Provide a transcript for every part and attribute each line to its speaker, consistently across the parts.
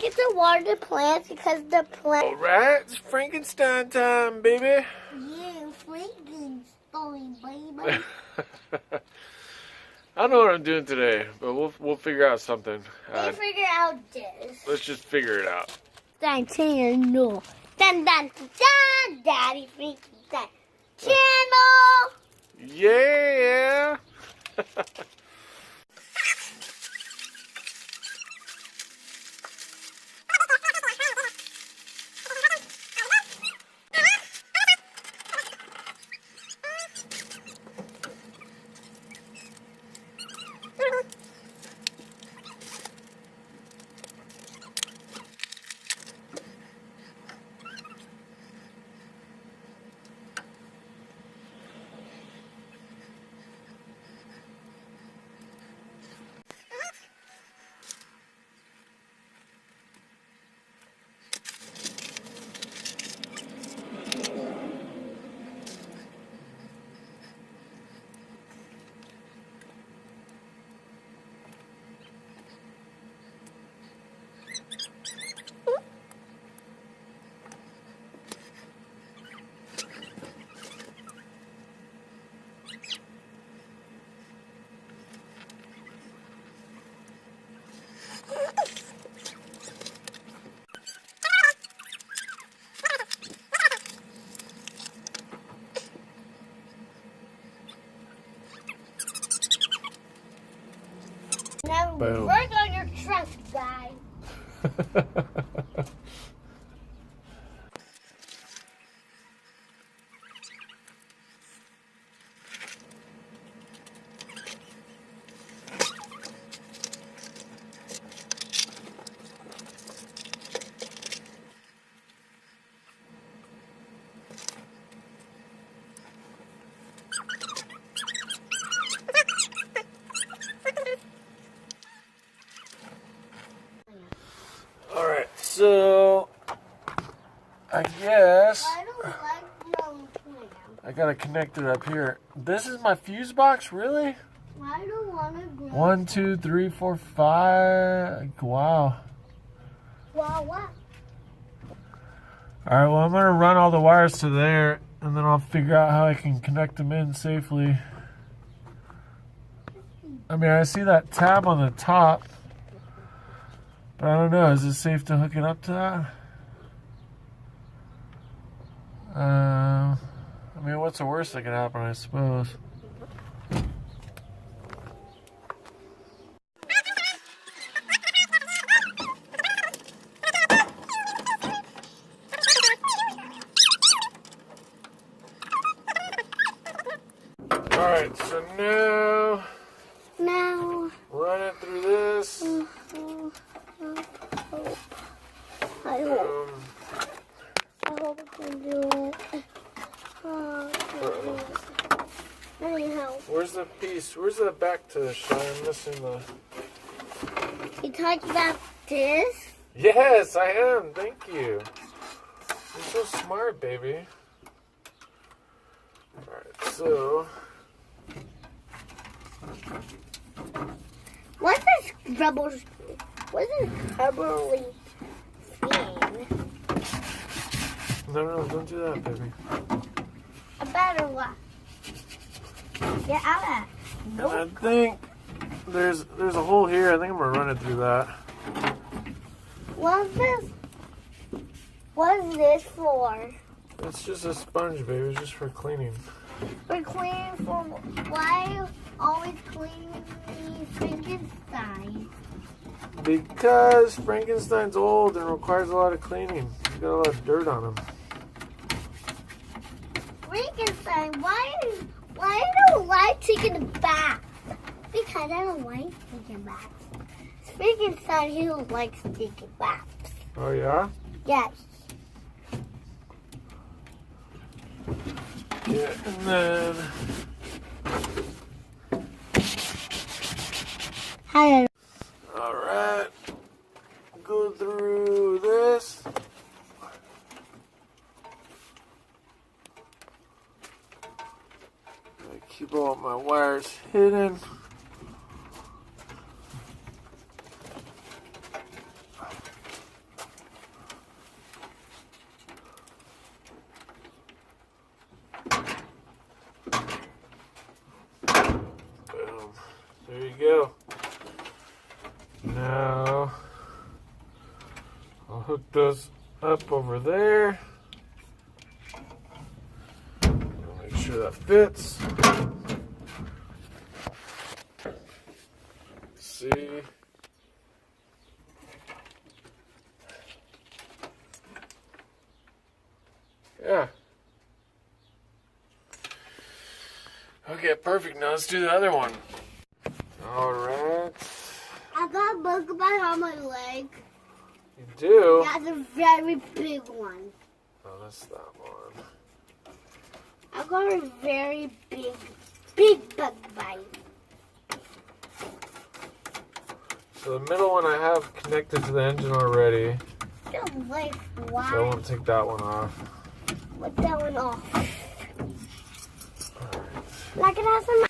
Speaker 1: get to water the plants because the plant.
Speaker 2: Alright, it's Frankenstein time, baby.
Speaker 1: Yeah, Frankenstein, baby.
Speaker 2: I don't know what I'm doing today, but we'll figure out something.
Speaker 1: Let's figure out this.
Speaker 2: Let's just figure it out.
Speaker 1: Channel. Dun dun dun, Daddy Frankenstein channel.
Speaker 2: Yeah.
Speaker 1: Now
Speaker 2: Boom.
Speaker 1: work on your truck, guys.
Speaker 2: Alright, so I guess
Speaker 1: I don't like young plants.
Speaker 2: I gotta connect it up here. This is my fuse box, really?
Speaker 1: I don't want to grow.
Speaker 2: 1, 2, 3, 4, 5. Wow.
Speaker 1: Wow, what?
Speaker 2: Alright, well, I'm gonna run all the wires to there, and then I'll figure out how I can connect them in safely. I mean, I see that tab on the top, but I don't know. Is it safe to hook it up to that? I mean, what's the worst that can happen, I suppose? Alright, so now run it through this.
Speaker 1: I hope I can do it. Anyhow,
Speaker 2: Where's the piece? Where's the back to the shine? I'm missing the...
Speaker 1: you talked about this?
Speaker 2: Yes, I am. Thank you. You're so smart, baby. Alright, so...
Speaker 1: What's this rubber? What's this rubbery thing?
Speaker 2: No, don't do that, baby.
Speaker 1: I better what? Get out of that. Nope.
Speaker 2: I think there's a hole here. I think I'm gonna run it through that.
Speaker 1: What's this? What's this for?
Speaker 2: It's just a sponge, baby. It's just for cleaning.
Speaker 1: For cleaning for why are you always cleaning Frankenstein?
Speaker 2: Because Frankenstein's old and requires a lot of cleaning. He's got a lot of dirt on him.
Speaker 1: Frankenstein, why do you like taking a bath? Because I don't like taking baths. Frankenstein, he likes taking baths.
Speaker 2: Oh, yeah?
Speaker 1: Yes.
Speaker 2: Yeah, and then...
Speaker 1: Hi.
Speaker 2: Alright. Go through this. I keep all my wires hidden. There you go. Now, I'll hook those up over there. Make sure that fits. Let's see. Yeah. Okay, perfect. Now let's do the other one. Alright.
Speaker 1: I got a bug bite on my leg.
Speaker 2: You do?
Speaker 1: That's a very big one.
Speaker 2: Oh, that's that one.
Speaker 1: I got a very big bug bite.
Speaker 2: So the middle one I have connected to the engine already.
Speaker 1: Don't like why.
Speaker 2: So I won't take that one off.
Speaker 1: Put that one off. Like it has some.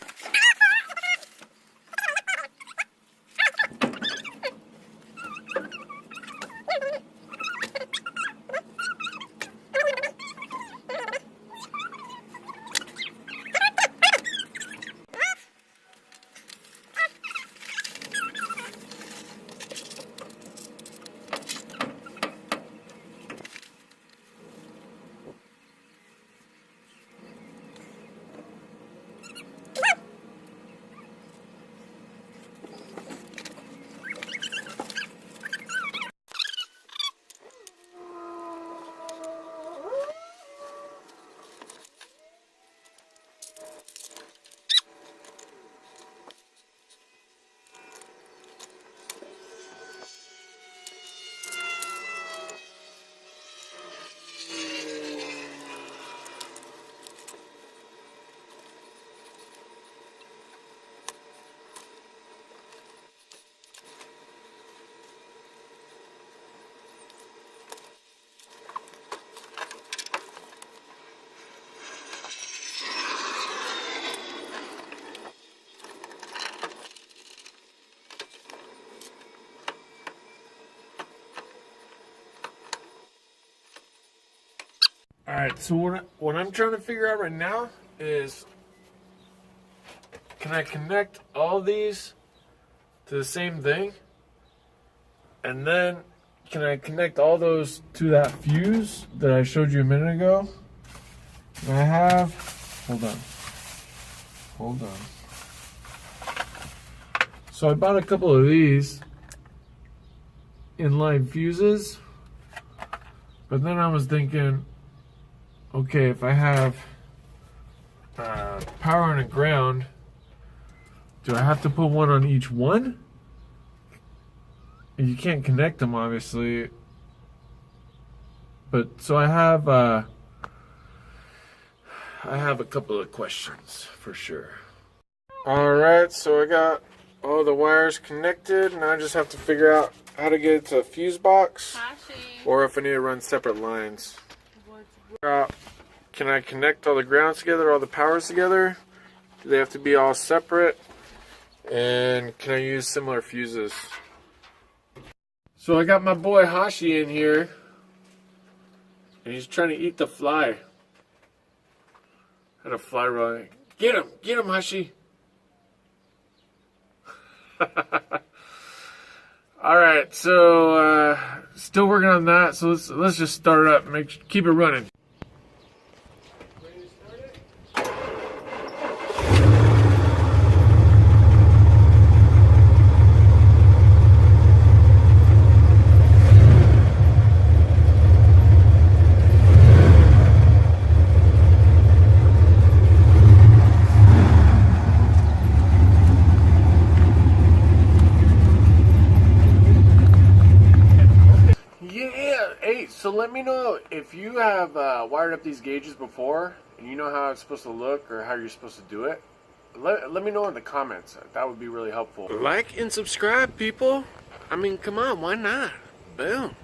Speaker 2: Alright, so what I'm trying to figure out right now is, can I connect all these to the same thing? And then can I connect all those to that fuse that I showed you a minute ago? And I have, hold on. So I bought a couple of these inline fuses, but then I was thinking, okay, if I have power and a ground, do I have to put one on each one? You can't connect them, obviously. But so I have a couple of questions for sure. All right, so I got all the wires connected. Now I just have to figure out how to get it to a fuse box, or if I need to run separate lines. Can I connect all the grounds together, all the powers together? Do they have to be all separate? And can I use similar fuses? So I got my boy Hashi in here, and he's trying to eat the fly. Had a fly running. Get him, Hashi. All right, so still working on that. So let's just start it up. Keep it running. So let me know if you have wired up these gauges before and you know how it's supposed to look or how you're supposed to do it. Let me know in the comments. That would be really helpful. Like and subscribe, people. I mean, come on, why not? Boom.